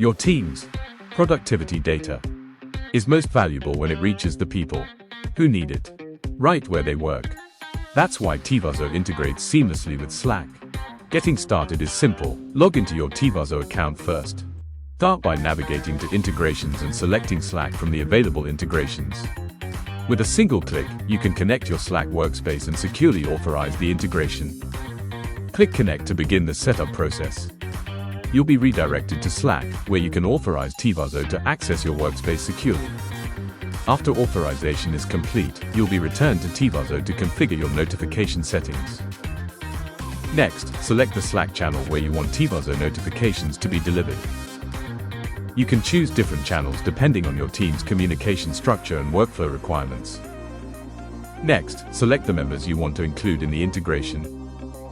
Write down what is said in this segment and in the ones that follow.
Your team's productivity data is most valuable when it reaches the people who need it, right where they work. That's why Tivazo integrates seamlessly with Slack. Getting started is simple. Log into your Tivazo account first. Start by navigating to Integrations and selecting Slack from the available integrations. With a single click, you can connect your Slack workspace and securely authorize the integration. Click Connect to begin the setup process. You'll be redirected to Slack, where you can authorize Tivazo to access your workspace securely. After authorization is complete, you'll be returned to Tivazo to configure your notification settings. Next, select the Slack channel where you want Tivazo notifications to be delivered. You can choose different channels depending on your team's communication structure and workflow requirements. Next, select the members you want to include in the integration.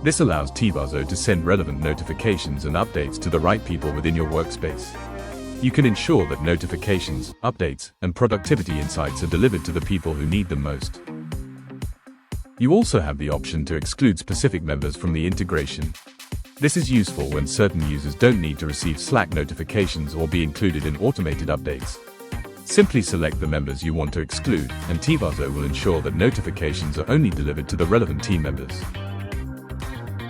This allows Tivazo to send relevant notifications and updates to the right people within your workspace. You can ensure that notifications, updates, and productivity insights are delivered to the people who need them most. You also have the option to exclude specific members from the integration. This is useful when certain users don't need to receive Slack notifications or be included in automated updates. Simply select the members you want to exclude, and Tivazo will ensure that notifications are only delivered to the relevant team members.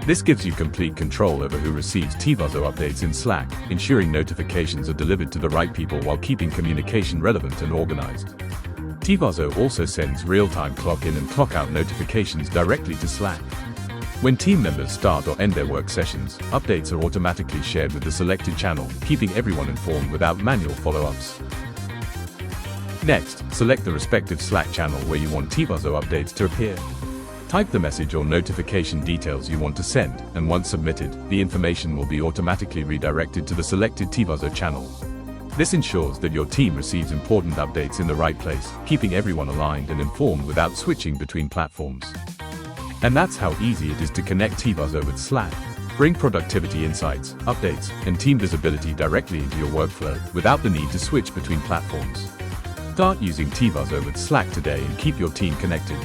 This gives you complete control over who receives Tivazo updates in Slack, ensuring notifications are delivered to the right people while keeping communication relevant and organized. Tivazo also sends real-time clock-in and clock-out notifications directly to Slack. When team members start or end their work sessions, updates are automatically shared with the selected channel, keeping everyone informed without manual follow-ups. Next, select the respective Slack channel where you want Tivazo updates to appear. Type the message or notification details you want to send, and once submitted, the information will be automatically redirected to the selected Tivazo channel. This ensures that your team receives important updates in the right place, keeping everyone aligned and informed without switching between platforms. And that's how easy it is to connect Tivazo with Slack. Bring productivity insights, updates, and team visibility directly into your workflow without the need to switch between platforms. Start using Tivazo with Slack today and keep your team connected.